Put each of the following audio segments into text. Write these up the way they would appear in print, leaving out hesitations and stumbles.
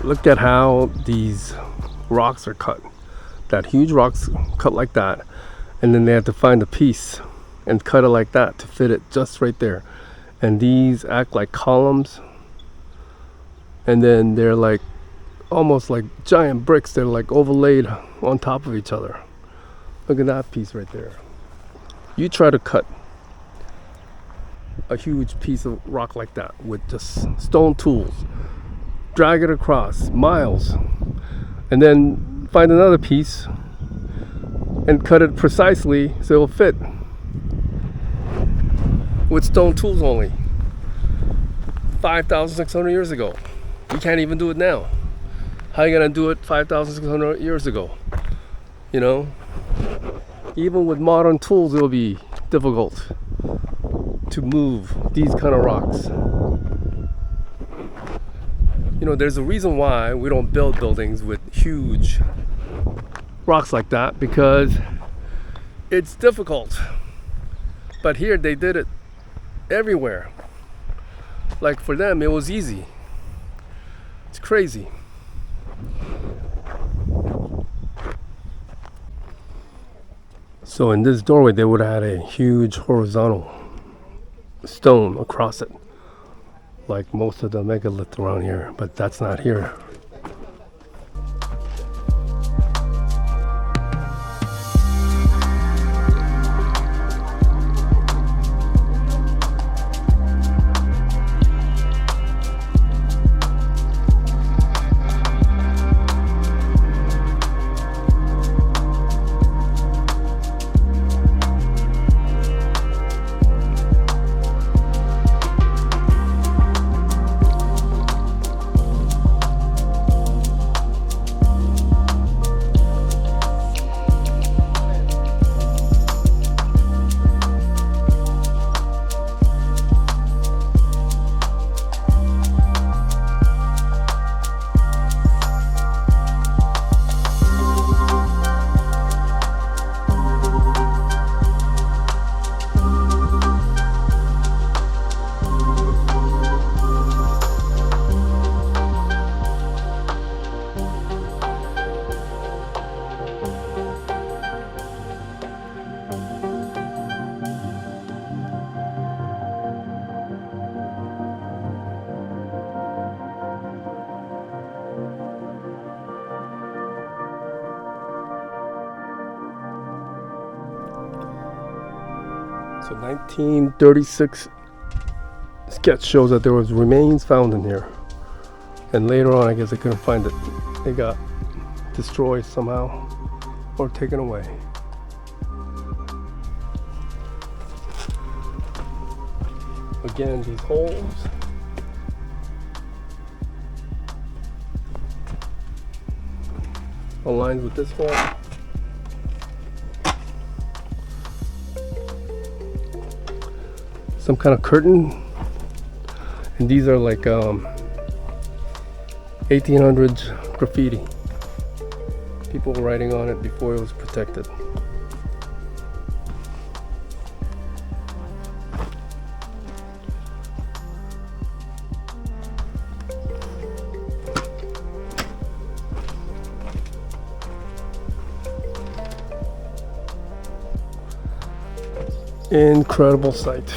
Look at how these rocks are cut. That huge rocks cut like that, and then they have to find a piece and cut it like that to fit it just right there. And these act like columns, and then they're like almost like giant bricks. They're like overlaid on top of each other. Look at that piece right there. You try to cut a huge piece of rock like that with just stone tools, drag it across miles, and then find another piece and cut it precisely so it'll fit with stone tools only. 5,600 years ago. You can't even do it now. How are you gonna do it 5,600 years ago? You know, even with modern tools, it'll be difficult to move these kind of rocks. You know, there's a reason why we don't build buildings with huge rocks like that, because it's difficult. But here they did it everywhere. Like for them, it was easy. It's crazy. So in this doorway, they would have had a huge horizontal stone across it, like most of the megaliths around here, but that's not here. So 1936 sketch shows that there was remains found in here, and later on I guess they couldn't find it. They got destroyed somehow or taken away. Again, these holes aligned with this one. Some kind of curtain, and these are like 1800s graffiti. People were writing on it before it was protected. Incredible sight.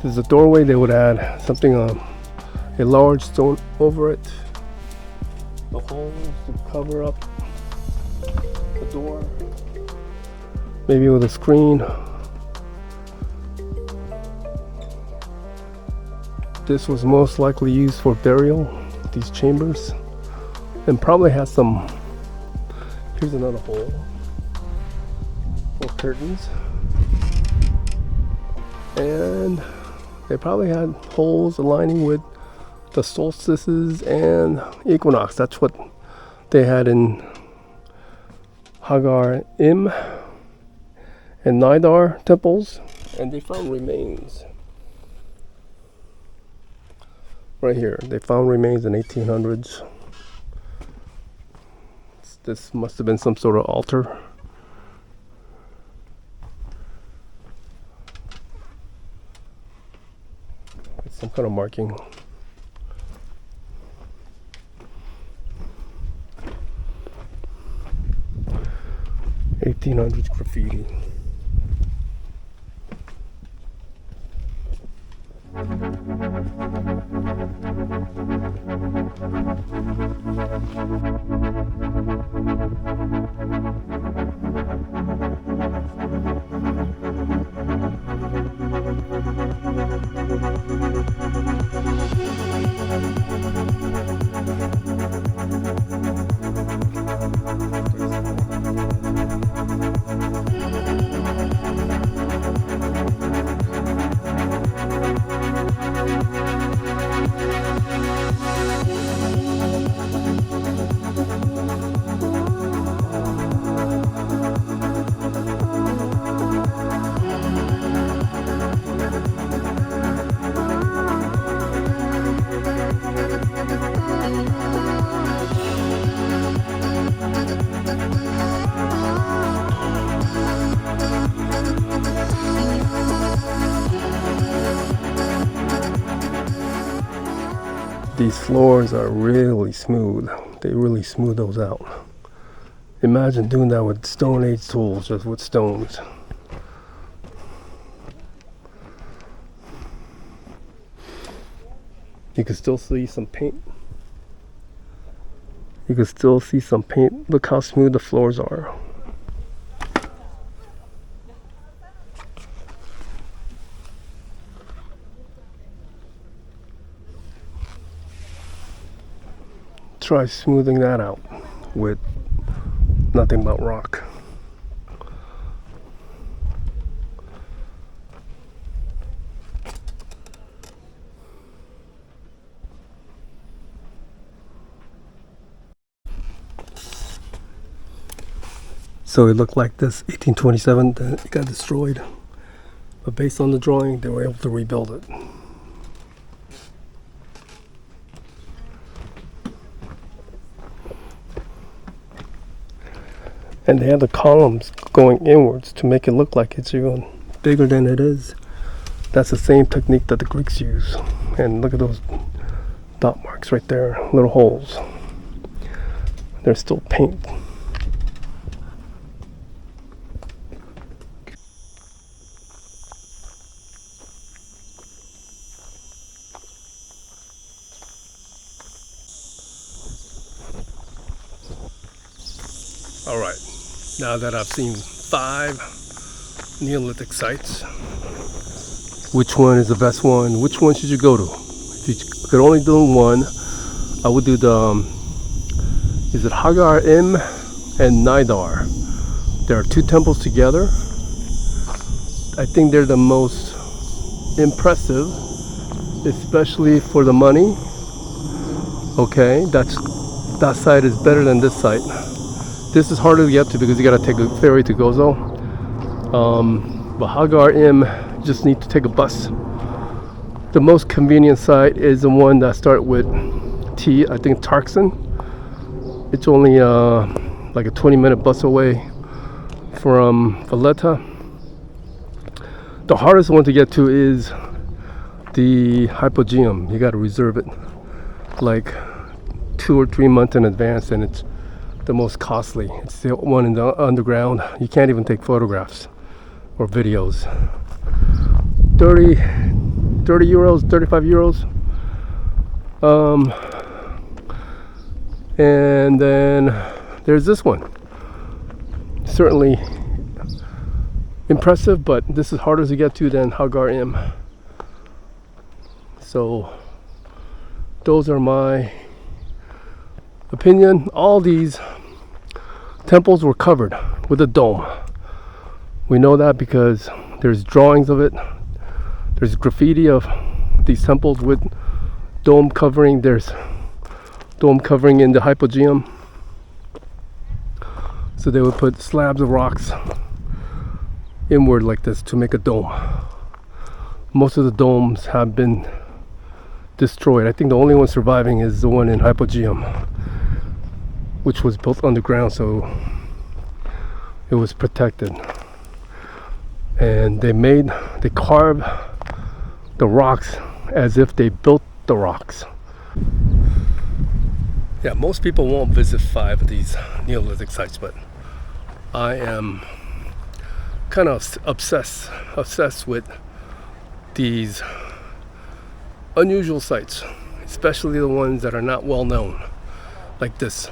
There's a doorway. They would add something a large stone over it, the holes to cover up the door, maybe with a screen. This was most likely used for burial, these chambers, and probably has some. Here's another hole for curtains, and they probably had holes aligning with the solstices and equinox. That's what they had in Hagar Im and Nidar temples, and they found remains right here. They found remains in 1800s. This must have been some sort of altar. Some kind of marking. 1800s graffiti. These floors are really smooth. They really smooth those out. Imagine doing that with Stone Age tools, just with stones. You can still see some paint. You can still see some paint. Look how smooth the floors are. Try smoothing that out with nothing but rock. So it looked like this 1827, then it got destroyed. But based on the drawing, they were able to rebuild it. And they have the columns going inwards to make it look like it's even bigger than it is. That's the same technique that the Greeks use. And look at those dot marks right there, little holes. There's still paint. All right, now that I've seen 5 Neolithic sites, which one is the best one? Which one should you go to? If you could only do one, I would do the, is it Hagar Im and Nidar? There are 2 temples together. I think they're the most impressive, especially for the money. Okay, that site is better than this site. This is harder to get to because you got to take a ferry to Gozo. But Hagar Im, you just need to take a bus. The most convenient site is the one that starts with T, I think Tarkson. It's only like a 20-minute bus away from Valletta. The hardest one to get to is the Hypogeum. You got to reserve it like 2 or 3 months in advance, and it's the most costly. It's the one in the underground. You can't even take photographs or videos. 30 euros, 35 euros. And then there's this one. Certainly impressive, but this is harder to get to than Hagar Im. So those are my opinion. All these temples were covered with a dome. We know that because there's drawings of it. There's graffiti of these temples with dome covering. There's dome covering in the Hypogeum. So they would put slabs of rocks inward like this to make a dome. Most of the domes have been destroyed. I think the only one surviving is the one in Hypogeum, which was built underground, so it was protected. And they carved the rocks as if they built the rocks. Yeah, most people won't visit 5 of these Neolithic sites, but I am kind of obsessed with these unusual sites, especially the ones that are not well known, like this.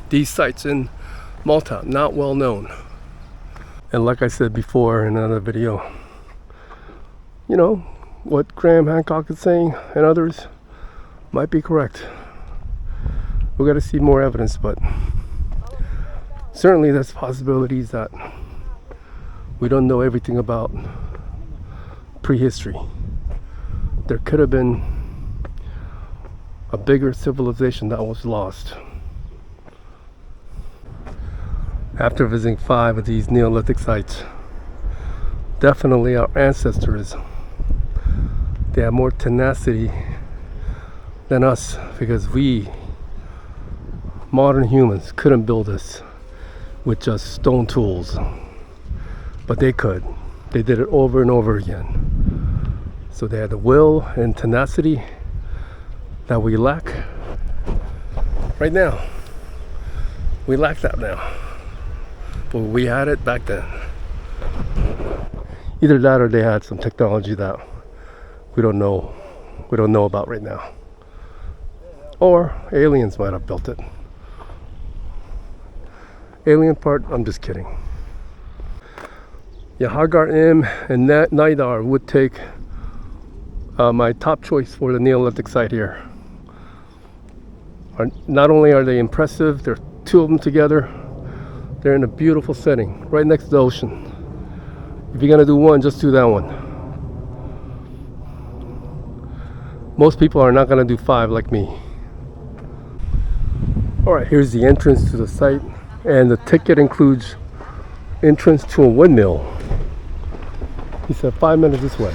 These sites in Malta, not well known. And like I said before in another video, you know, what Graham Hancock is saying and others might be correct. We got to see more evidence, but certainly there's possibilities that we don't know everything about prehistory. There could have been a bigger civilization that was lost. After visiting 5 of these Neolithic sites, definitely our ancestors, they have more tenacity than us, because we modern humans couldn't build this with just stone tools, but they could. They did it over and over again. So they had the will and tenacity that we lack right now. We lack that now, but we had it back then. Either that or they had some technology that we don't know about right now, or aliens might have built it. Alien part, I'm just kidding. Yeah, Hagar M and Nidar would take my top choice for the Neolithic site here. Not only are they impressive, there are 2 of them together. They're in a beautiful setting, right next to the ocean. If you're gonna do one, just do that one. Most people are not gonna do 5 like me. Alright, here's the entrance to the site, and the ticket includes entrance to a windmill. He said 5 minutes this way.